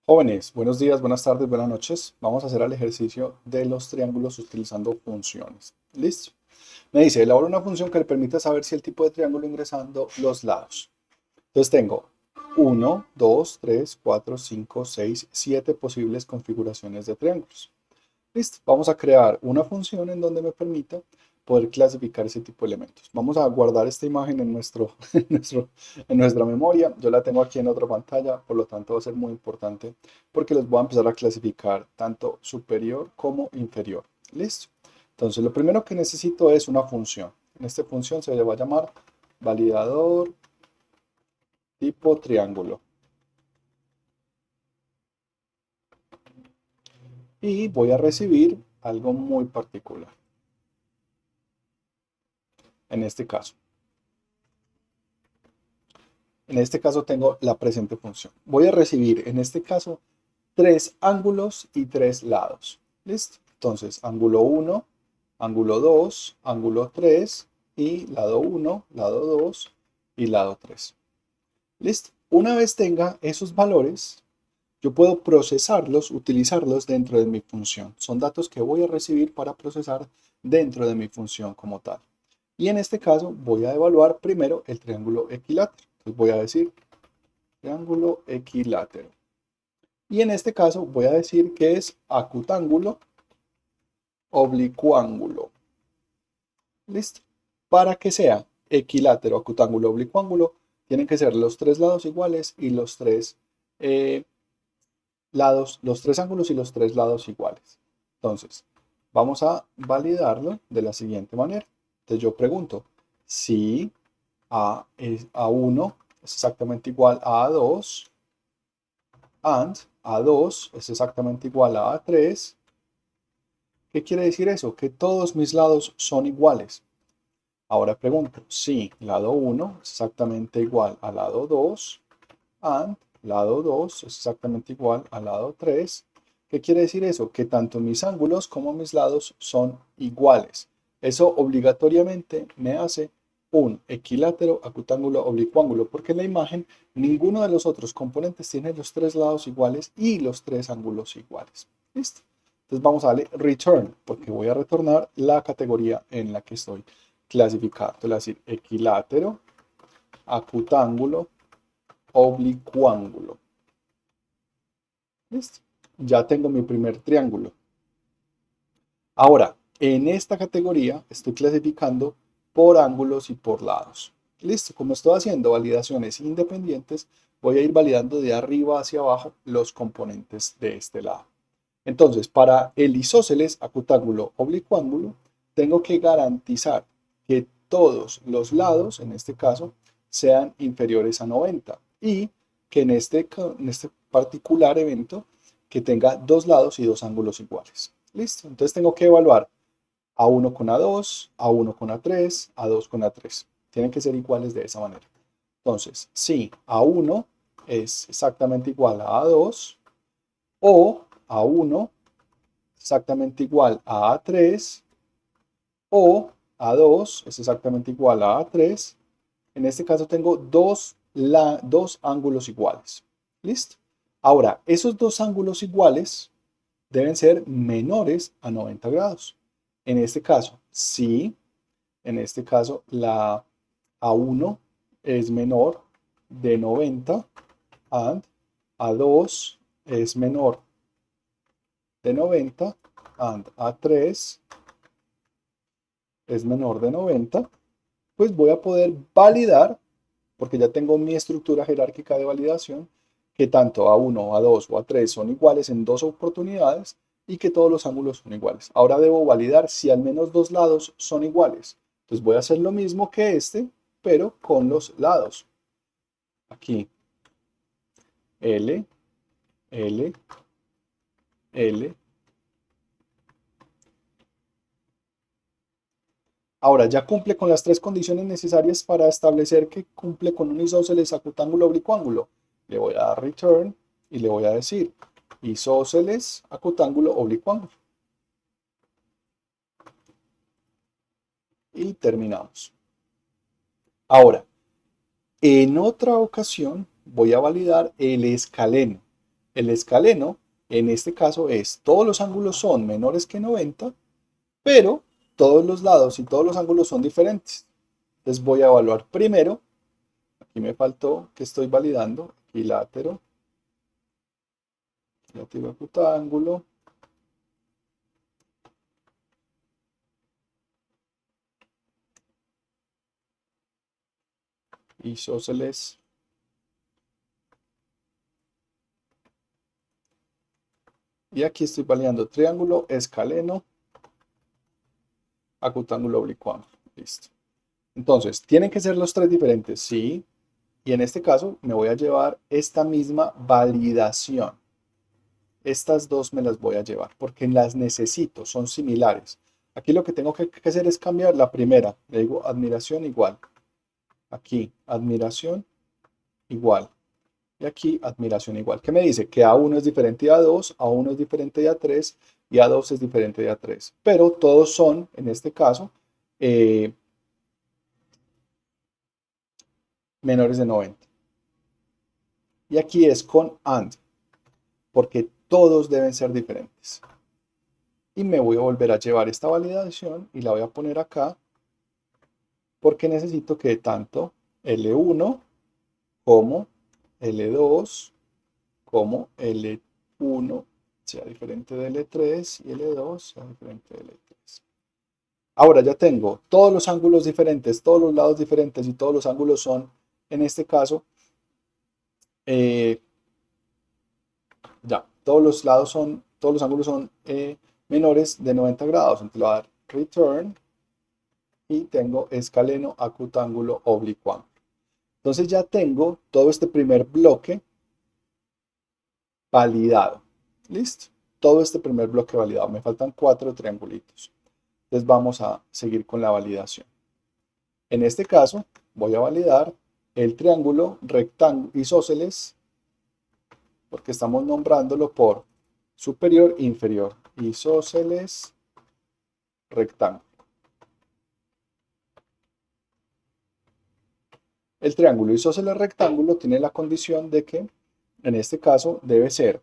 Jóvenes, buenos días, buenas tardes, buenas noches. Vamos a hacer el ejercicio de los triángulos utilizando funciones. ¿Listo? Me dice, elabora una función que le permita saber si el tipo de triángulo ingresando los lados. Entonces tengo uno, 2, 3, 4, 5, 6, 7 posibles configuraciones de triángulos. Listo, vamos a crear una función en donde me permita poder clasificar ese tipo de elementos. Vamos a guardar esta imagen en en nuestra memoria. Yo la tengo aquí en otra pantalla, por lo tanto va a ser muy importante porque los voy a empezar a clasificar tanto superior como inferior. Listo. Entonces lo primero que necesito es una función. En esta función se le va a llamar validador tipo triángulo. Y voy a recibir algo muy particular. En este caso. En este caso tengo la presente función. Voy a recibir en este caso tres ángulos y tres lados. ¿Listo? Entonces, ángulo 1, ángulo 2, ángulo 3 y lado 1, lado 2 y lado 3. ¿Listo? Una vez tenga esos valores, yo puedo procesarlos, utilizarlos dentro de mi función. Son datos que voy a recibir para procesar dentro de mi función como tal. Y en este caso voy a evaluar primero el triángulo equilátero. Entonces voy a decir triángulo equilátero. Y en este caso voy a decir que es acutángulo oblicuángulo. ¿Listo? Para que sea equilátero, acutángulo, oblicuángulo, tienen que ser los tres lados iguales y los tres los tres ángulos y los tres lados iguales. Entonces, vamos a validarlo de la siguiente manera. Entonces yo pregunto, si A1 es exactamente igual a A2, and A2 es exactamente igual a A3. ¿Qué quiere decir eso? Que todos mis lados son iguales. Ahora pregunto, si lado 1 es exactamente igual al lado 2, and lado 2 es exactamente igual al lado 3. ¿Qué quiere decir eso? Que tanto mis ángulos como mis lados son iguales. Eso obligatoriamente me hace un equilátero, acutángulo, oblicuángulo, porque en la imagen ninguno de los otros componentes tiene los tres lados iguales y los tres ángulos iguales. ¿Listo? Entonces vamos a darle return, porque voy a retornar la categoría en la que estoy clasificado. Entonces, decir equilátero, acutángulo, oblicuángulo. ¿Listo? Ya tengo mi primer triángulo. Ahora, en esta categoría estoy clasificando por ángulos y por lados. Listo, como estoy haciendo validaciones independientes, voy a ir validando de arriba hacia abajo los componentes de este lado. Entonces, para el isósceles acutángulo oblicuángulo, tengo que garantizar que todos los lados, en este caso, sean inferiores a 90 y que en este particular evento, que tenga dos lados y dos ángulos iguales. Listo, entonces tengo que evaluar A1 con A2, A1 con A3, A2 con A3. Tienen que ser iguales de esa manera. Entonces, si A1 es exactamente igual a A2 o A1 exactamente igual a A3 o A2 es exactamente igual a A3. En este caso tengo dos ángulos iguales. ¿Listo? Ahora, esos dos ángulos iguales deben ser menores a 90 grados. En este caso, sí, en este caso la A1 es menor de 90 and A2 es menor de 90 and A3 es menor de 90, pues voy a poder validar, porque ya tengo mi estructura jerárquica de validación, que tanto A1, A2 o A3 son iguales en dos oportunidades y que todos los ángulos son iguales. Ahora debo validar si al menos dos lados son iguales. Entonces voy a hacer lo mismo que este, pero con los lados. Aquí L, L, L. Ahora ya cumple con las tres condiciones necesarias para establecer que cumple con un isósceles acutángulo oblicuángulo. Le voy a dar return y le voy a decir isósceles acutángulo oblicuángulo. Y terminamos. Ahora, en otra ocasión voy a validar el escaleno. El escaleno, en este caso, es todos los ángulos son menores que 90, pero todos los lados y todos los ángulos son diferentes. Entonces voy a evaluar primero, aquí me faltó que estoy validando, equilátero, equilátero acutángulo, isósceles, y aquí estoy validando triángulo, escaleno, acutángulo, oblicuo ángulo. Listo. Entonces, ¿tienen que ser los tres diferentes? Sí. Y en este caso me voy a llevar esta misma validación. Estas dos me las voy a llevar porque las necesito, son similares. Aquí lo que tengo que hacer es cambiar la primera. Le digo admiración igual. Aquí, admiración igual. Y aquí, admiración igual. ¿Qué me dice? Que A1 es diferente de A2, A1 es diferente de A3 y A2 es diferente de A3. Pero todos son, en este caso, menores de 90. Y aquí es con AND, porque todos deben ser diferentes. Y me voy a volver a llevar esta validación y la voy a poner acá, porque necesito que tanto L1 como L2 como L1 sea diferente de L3 y L2 sea diferente de L3. Ahora ya tengo todos los ángulos diferentes, todos los lados diferentes y todos los ángulos son, en este caso, ya, todos los ángulos son menores de 90 grados. Entonces le voy a dar return y tengo escaleno, acutángulo, oblicuo ángulo. Entonces ya tengo todo este primer bloque validado. ¿Listo? Todo este primer bloque validado. Me faltan 4 triangulitos. Entonces vamos a seguir con la validación. En este caso voy a validar el triángulo rectángulo isósceles, porque estamos nombrándolo por superior e inferior. Isósceles rectángulo. El triángulo isósceles rectángulo tiene la condición de que, en este caso, debe ser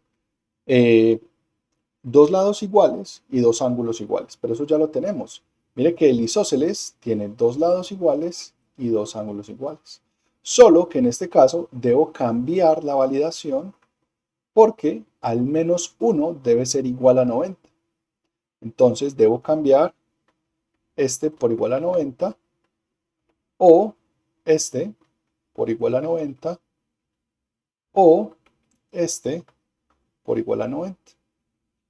dos lados iguales y dos ángulos iguales. Pero eso ya lo tenemos. Mire que el isósceles tiene dos lados iguales y dos ángulos iguales. Solo que en este caso debo cambiar la validación porque al menos uno debe ser igual a 90. Entonces debo cambiar este por igual a 90 o este por igual a 90 o este por igual a 90.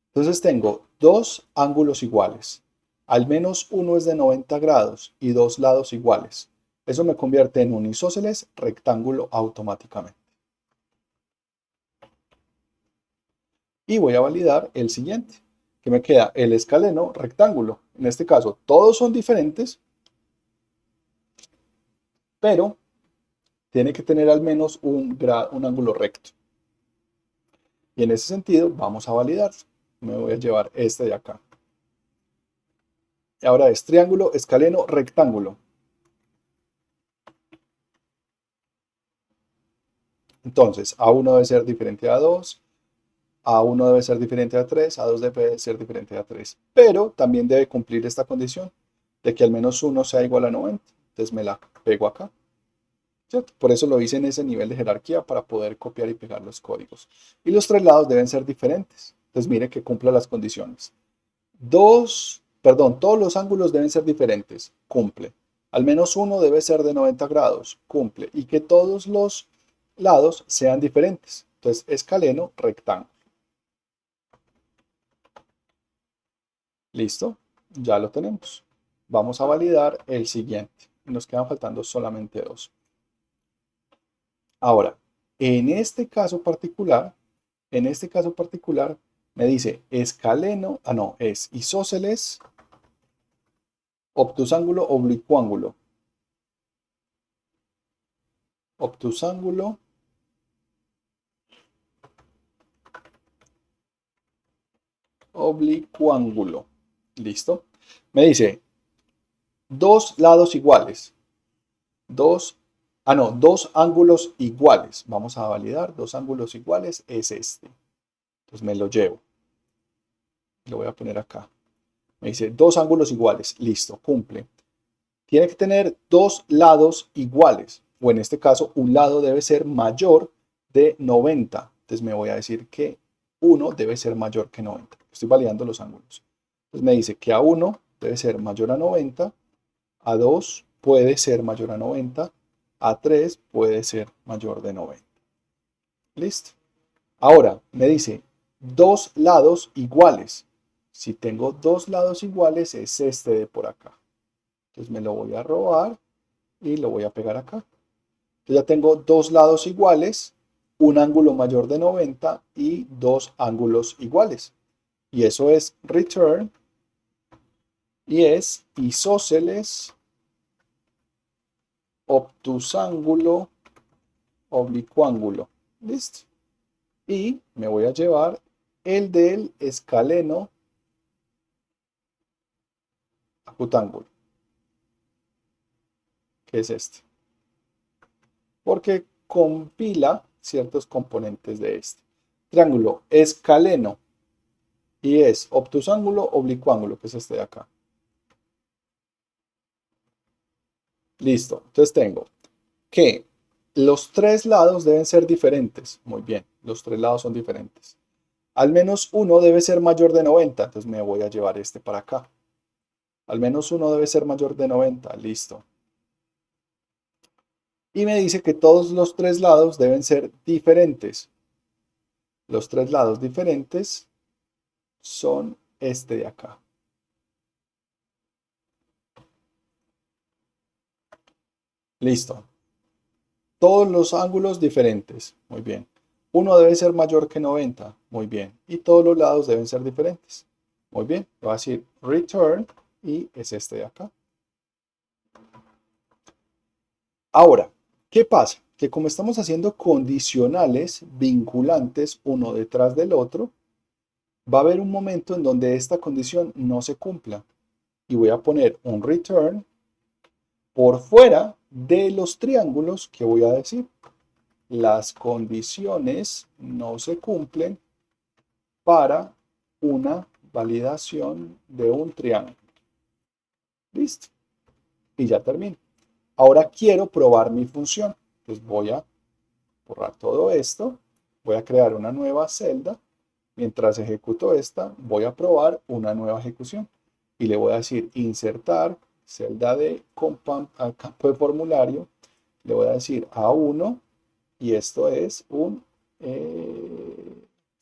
Entonces tengo dos ángulos iguales. Al menos uno es de 90 grados y dos lados iguales. Eso me convierte en un isósceles rectángulo automáticamente. Y voy a validar el siguiente, que me queda el escaleno rectángulo. En este caso, todos son diferentes, pero tiene que tener al menos un ángulo recto. Y en ese sentido, vamos a validar. Me voy a llevar este de acá. Y ahora es triángulo, escaleno, rectángulo. Entonces, A1 debe ser diferente a A2, A1 debe ser diferente a A3, A2 debe ser diferente a A3. Pero también debe cumplir esta condición de que al menos uno sea igual a 90. Entonces me la pego acá. ¿Cierto? Por eso lo hice en ese nivel de jerarquía para poder copiar y pegar los códigos. Y los tres lados deben ser diferentes. Entonces mire que cumpla las condiciones. Todos los ángulos deben ser diferentes. Cumple. Al menos uno debe ser de 90 grados. Cumple. Y que todos los lados sean diferentes. Entonces, escaleno, rectángulo. ¿Listo? Ya lo tenemos. Vamos a validar el siguiente. Nos quedan faltando solamente dos. Ahora, en este caso particular, me dice escaleno, es isósceles, obtusángulo, oblicuángulo. Obtusángulo, oblicuángulo. ¿Listo? Me dice dos lados iguales. Dos ángulos iguales. Vamos a validar. Dos ángulos iguales es este. Entonces me lo llevo. Lo voy a poner acá. Me dice dos ángulos iguales. Listo, cumple. Tiene que tener dos lados iguales. O en este caso, un lado debe ser mayor de 90. Entonces me voy a decir que uno debe ser mayor que 90. Estoy validando los ángulos. Entonces me dice que A1 debe ser mayor a 90. A2 puede ser mayor a 90. A3 puede ser mayor de 90. Listo. Ahora me dice dos lados iguales. Si tengo dos lados iguales es este de por acá. Entonces me lo voy a robar y lo voy a pegar acá. Entonces ya tengo dos lados iguales, un ángulo mayor de 90 y dos ángulos iguales. Y eso es return y es isósceles obtusángulo oblicuángulo. Listo. Y me voy a llevar el del escaleno acutángulo, que es este. Porque compila ciertos componentes de este. Triángulo escaleno y es obtusángulo oblicuángulo, que es este de acá. Listo. Entonces tengo que los tres lados deben ser diferentes. Muy bien, los tres lados son diferentes. Al menos uno debe ser mayor de 90, entonces me voy a llevar este para acá. Al menos uno debe ser mayor de 90, listo. Y me dice que todos los tres lados deben ser diferentes. Los tres lados diferentes son este de acá. Listo. Todos los ángulos diferentes. Muy bien. Uno debe ser mayor que 90. Muy bien. Y todos los lados deben ser diferentes. Muy bien. Voy a decir return y es este de acá. Ahora, ¿qué pasa? Que como estamos haciendo condicionales vinculantes uno detrás del otro, va a haber un momento en donde esta condición no se cumpla. Y voy a poner un return por fuera de los triángulos que voy a decir. Las condiciones no se cumplen para una validación de un triángulo. Listo. Y ya termino. Ahora quiero probar mi función. Entonces voy a borrar todo esto. Voy a crear una nueva celda. Mientras ejecuto esta, voy a probar una nueva ejecución. Y le voy a decir insertar celda de campo de formulario. Le voy a decir A1 y esto es un, se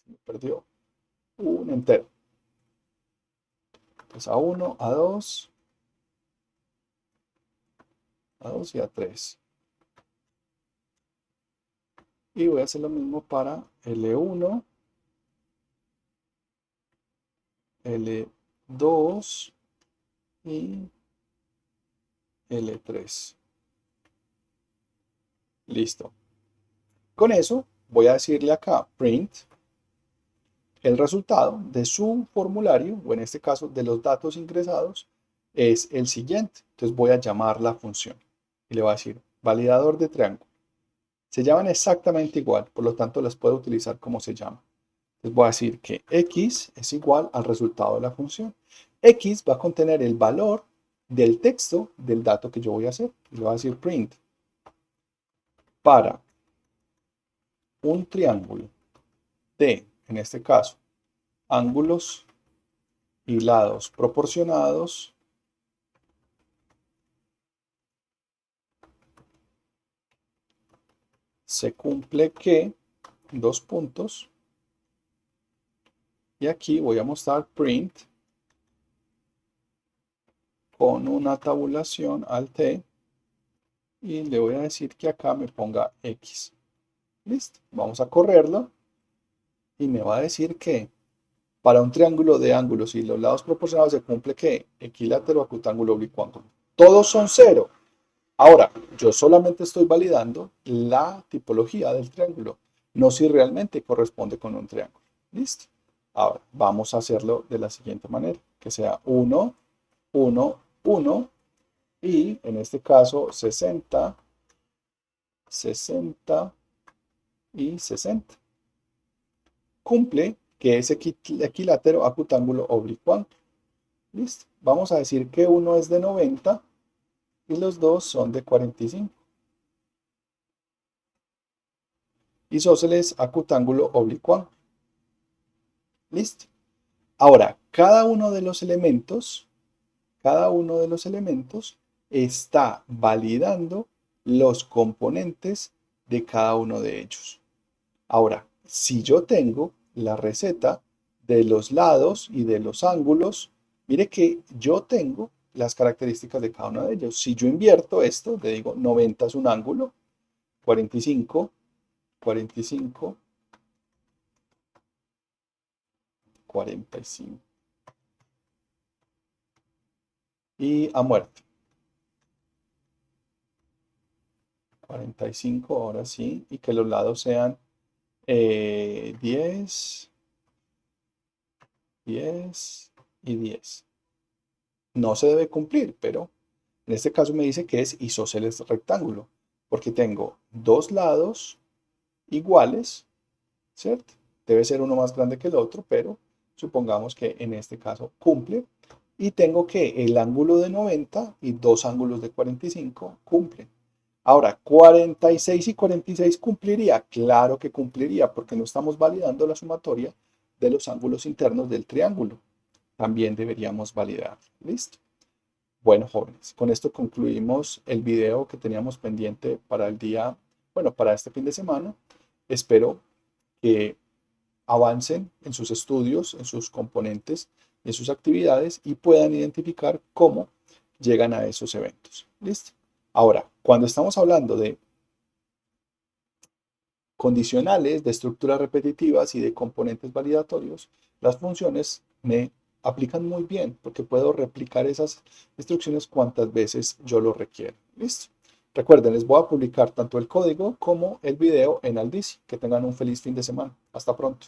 me perdió, un entero. Entonces A1, A2, A2 y A3. Y voy a hacer lo mismo para L1, L2 y L3. Listo. Con eso voy a decirle acá print el resultado de su formulario, o en este caso de los datos ingresados, es el siguiente. Entonces voy a llamar la función y le voy a decir validador de triángulo. Se llaman exactamente igual, por lo tanto las puedo utilizar como se llama. Entonces voy a decir que x es igual al resultado de la función. X va a contener el valor del texto del dato que yo voy a hacer. Y le voy a decir print para un triángulo de, en este caso, ángulos y lados proporcionados, se cumple que, dos puntos, y aquí voy a mostrar print con una tabulación alt y le voy a decir que acá me ponga x. Listo, vamos a correrlo y me va a decir que para un triángulo de ángulos y los lados proporcionados se cumple que equilátero, acutángulo, oblicuángulo. Todos son cero. Ahora, yo solamente estoy validando la tipología del triángulo, no si realmente corresponde con un triángulo. Listo. Ahora, vamos a hacerlo de la siguiente manera, que sea 1, 1, 1 y en este caso 60, 60 y 60. Cumple que es equilátero, acutángulo, oblicuo ángulo. Listo. Vamos a decir que uno es de 90 y los dos son de 45. Isósceles, acutángulo, oblicuo ángulo. Listo. Ahora, cada uno de los elementos está validando los componentes de cada uno de ellos. Ahora, si yo tengo la receta de los lados y de los ángulos, mire que yo tengo las características de cada uno de ellos. Si yo invierto esto, le digo 90 es un ángulo, 45, 45, 45. Y a muerte. 45, ahora sí, y que los lados sean 10, 10 y 10. No se debe cumplir, pero en este caso me dice que es isósceles rectángulo, porque tengo dos lados iguales, ¿cierto? Debe ser uno más grande que el otro, pero supongamos que en este caso cumple. Y tengo que el ángulo de 90 y dos ángulos de 45 cumplen. Ahora, 46 y 46 cumpliría. Claro que cumpliría, porque no estamos validando la sumatoria de los ángulos internos del triángulo. También deberíamos validar. ¿Listo? Bueno, jóvenes, con esto concluimos el video que teníamos pendiente para el día, bueno, para este fin de semana. Espero que avancen en sus estudios, en sus componentes, en sus actividades y puedan identificar cómo llegan a esos eventos. ¿Listo? Ahora, cuando estamos hablando de condicionales, de estructuras repetitivas y de componentes validatorios, las funciones me aplican muy bien porque puedo replicar esas instrucciones cuantas veces yo lo requiera. ¿Listo? Recuerden, les voy a publicar tanto el código como el video en Aldici. Que tengan un feliz fin de semana. Hasta pronto.